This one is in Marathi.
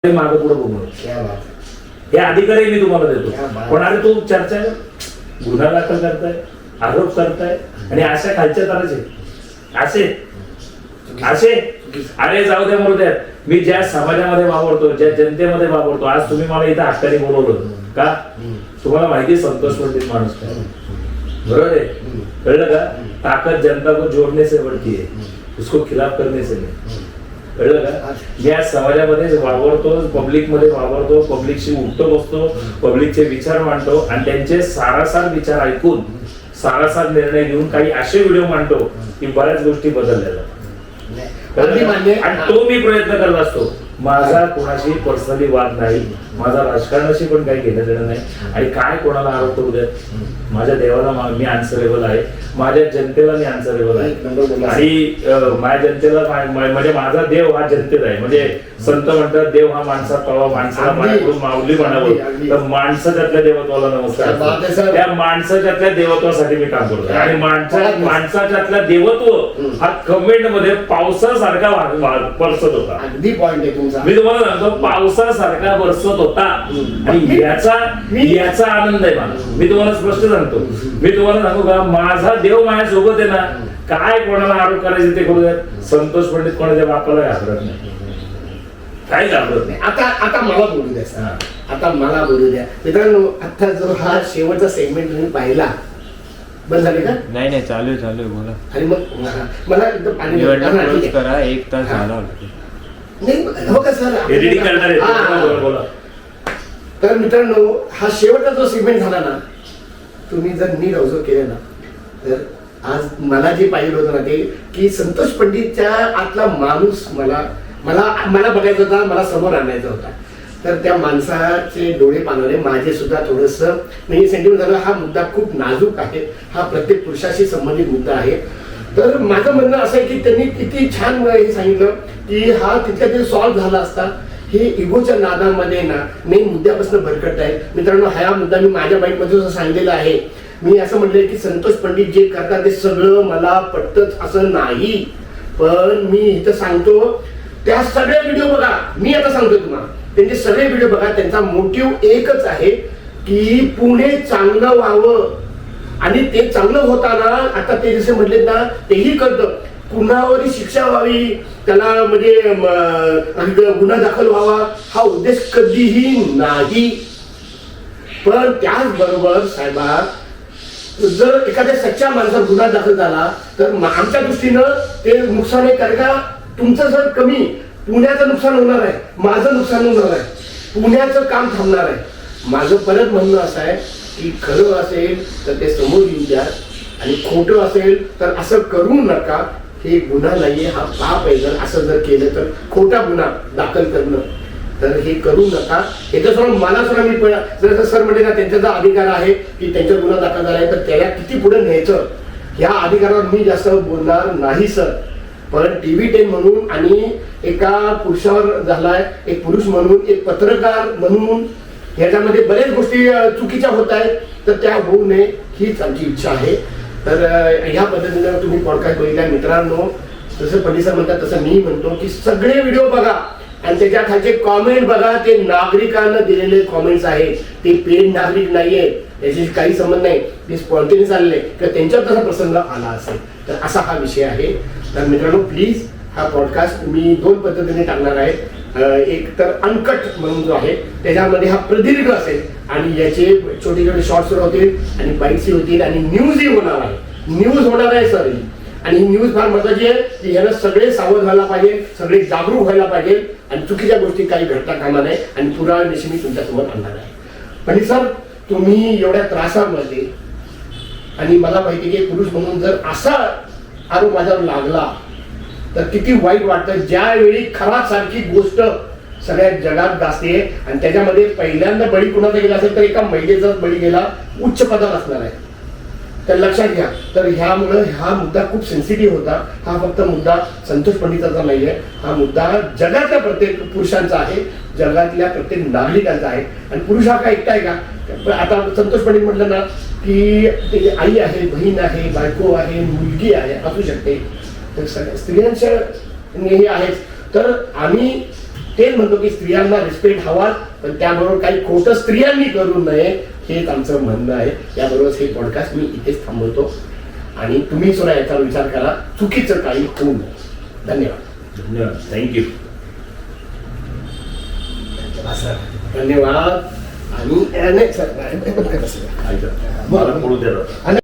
मागे पुढे बघून हे अधिकारही मी तुम्हाला देतो. पण अरे तू चर्चा गुन्हा दाखल करताय, आरोप करताय आणि अशा खालच्या तराचे असे अरे जाऊ द्या मरू द्या. मी ज्या समाजामध्ये वावरतो, ज्या जनतेमध्ये वावरतो, आज तुम्ही मला इथं हक्काने बोलवलं का? तुम्हाला माहिती संतोष पंडित माणूस काय, बरोबर आहे, कळलं का? ताकद जनता को जोड़ने से बढ़ती है, उसको खिलाफ करने से नहीं. कळलं का? या समाजामध्ये वावरतो, पब्लिक मध्ये वावरतो, पब्लिकशी उठतो बसतो, पब्लिकचे विचार मांडतो आणि त्यांचे सारासार विचार ऐकून सारासार निर्णय घेऊन काही असे व्हिडिओ मांडतो की बऱ्याच गोष्टी बदलल्या जातात. आणि तो मी प्रयत्न करत असतो. माझा कोणाशी पर्सनली वाद नाही, माझा राजकारणाशी पण काही घेणं देणं नाही. आणि काय कोणाला आरोप करू द्या, माझ्या देवाला मी आन्सरेबल आहे, माझ्या जनतेला मी आन्सरेबल आहे. आणि माझ्या जनतेला म्हणजे माझा देव हा जनतेत आहे. म्हणजे संत म्हणतात देव हा माणसात पावा, माणसाला पायाकडून माऊली म्हणावं. तर माणसाच्यातल्या देवत्वाला नमस्कार. त्या माणसाच्यातल्या देवत्वासाठी मी काम करतो. आणि माणसाच्यातल्या देवत्व हा कमेंट मध्ये पावसासारखा बरसत होता. अगदी पॉइंट आहे तुमचा. मी तुम्हाला सांगतो पावसासारखा बरसत होता. आणि याचा आनंद आहे मला. मी तुम्हाला स्पष्ट सांगतो, मी तुम्हाला सांगू का, माझा देव माझ्या सोबत आहे ना. काय कोणाला आरोप करायचे ते करू द्या. संतोष पंडित कोणाच्या बापाला घाबरत नाही, काही घाबरत नाही. आता मला बोलू द्या, आता मला बोलू द्या मित्रांनो. आता जो हा शेवटचा सेगमेंट तुम्ही पाहिला, बंद झाले का? नाही चालू आहे बोला. आणि मग मला एकदम पाणी करा, 1 तास झाला नाही हो का सर, एडिटिंग करणार आहे बोला. तर मित्रांनो, हा शेवटचा जो सेगमेंट झाला ना, तुम्ही जर नीट ऑब्झर्व केलं ना, तर आज मला जे पाहिजे होतं ना ते की संतोष पंडितच्या आतला माणूस मला बघायचा होता, मला समोर आणायचा होता. तर त्या माणसाचे डोळे पाहणारे माझे सुद्धा थोडस म्हणजे सेंटिमेंट झालं. हा मुद्दा खूप नाजूक आहे, हा प्रत्येक पुरुषाशी संबंधित मुद्दा आहे. तर माझं म्हणणं असं आहे की त्यांनी किती छान हे सांगितलं की हा तिथल्या तिथे सॉल्व्ह झाला असता. हे इगोच्या नादामध्ये ना मेन मुद्द्यापासून भरकट आहे. मित्रांनो, हा मुद्दा मी माझ्या बाईकमध्ये सांगितलेला आहे. मी असं म्हटलंय की संतोष पंडित जे करतात ते सगळं मला पटतच असं नाही. पण मी इथं सांगतो, त्या सगळ्या व्हिडिओ बघा. मी आता सांगतो तुम्हाला, त्यांचे सगळे व्हिडिओ बघा. त्यांचा मोटिव्ह एकच आहे की पुणे चांगलं व्हावं. आणि ते चांगलं होताना आता ते जसे म्हटलेत ना, तेही कळतं. कुणावरही शिक्षा व्हावी, त्याला म्हणजे गुन्हा दाखल व्हावा हा उद्देश कधीही नाही. पण त्याचबरोबर साहेबा, जर एखाद्या सच्च्या माणसावर गुन्हा दाखल झाला तर आमच्या दृष्टीनं ते नुकसान आहे. कारण का तुमचं जर कमी, पुण्याचं नुकसान होणार आहे, माझं नुकसान होणार आहे, पुण्याचं काम थांबणार आहे. माझं परत म्हणणं असं आहे की खरं असेल तर ते समोर येऊ द्या आणि खोटं असेल तर असं करू नका. हे गुन्हा नाहीये, हा पाप आहे. जर असं जर केलं तर खोटा गुन्हा दाखल करणं, तर हे करू नका. याच्यासमोर मला सुद्धा मी जर सर म्हणजे ना त्यांचा अधिकार आहे की त्यांचा गुन्हा दाखल झाला आहे तर त्याला किती पुढे न्यायचं ह्या अधिकारावर मी जास्त बोलणार नाही सर. पण TV10 म्हणून आणि एका पुरुषावर झालाय, एक पुरुष म्हणून, एक पत्रकार म्हणून ह्याच्यामध्ये बऱ्याच गोष्टी चुकीच्या होत आहेत. तर त्या होऊ नये हीच आमची इच्छा आहे. तर ह्या पद्धतीने तुम्ही पॉडकास्ट बघितला मित्रांनो. जसं पंडित सर म्हणतात तसं मी म्हणतो की सगळे व्हिडिओ बघा आणि त्याच्या खालचे कॉमेंट बघा. ते नागरिकांना दिलेले कॉमेंट्स आहेत, ते पेड नागरिक नाहीये, याच्याशी काही संबंध नाही. ते स्पॉन्टेनियस आलेले किंवा त्यांच्यावर तसा प्रसंग आला असेल तर असा हा विषय आहे. तर मित्रांनो, प्लीज हा पॉडकास्ट मी 2 पद्धतीने टाकणार आहे. एक तर अनकट म्हणून जो आहे त्याच्यामध्ये हा प्रदीर्घ असेल आणि याचे छोटे छोटे शॉर्ट्स होतील आणि बाईट्सही होतील आणि न्यूजही होणार आहे. न्यूज होणार आहे सर. आणि ही न्यूज फार महत्वाची आहे की याला सगळे सावध व्हायला पाहिजे, सगळे जागरूक व्हायला पाहिजे आणि चुकीच्या गोष्टी काही घडता कामा नये. आणि पुरावा दिवशी मी तुमच्यासमोर आणणार आहे. पण सर, तुम्ही एवढ्या त्रासामध्ये आणि मला माहिती की पुरुष म्हणून जर असा आरोप माझ्यावर लागला तर किती वाईट वाटतं. ज्यावेळी खराब सारखी गोष्ट सगळ्या जगात गाजते आणि त्याच्यामध्ये पहिल्यांदा बळी कुणाचा गेला असेल तर एका महिलेचा बळी गेला, उच्च पदावर असणार आहे. तर लक्षात घ्या. तर ह्यामुळं हा मुद्दा खूप सेन्सिटिव्ह होता. हा फक्त मुद्दा संतोष पंडिताचा नाही आहे, हा मुद्दा जगातल्या प्रत्येक पुरुषांचा आहे, जगातल्या प्रत्येक नागरिकांचा आहे. आणि पुरुष हा काय एकटा आहे का? आता संतोष पंडित म्हटलं ना की ते आई आहे, बहीण आहे, बायको आहे, मुलगी आहे, असू शकते. तर सगळ्या स्त्रियांच्या हे आहेच. तर आम्ही तेच म्हणतो की स्त्रियांना रिस्पेक्ट हवा, पण त्याबरोबर काही खोटं स्त्रियांनी करू नये हेच आमचं म्हणणं आहे. याबरोबरच हे पॉडकास्ट मी इथेच थांबवतो आणि तुम्ही सुद्धा याचा विचार करा, चुकीचं काही होऊ नये. धन्यवाद. धन्यवाद. थँक्यू. धन्यवाद. आणि नाही सर मला बोलू द्या.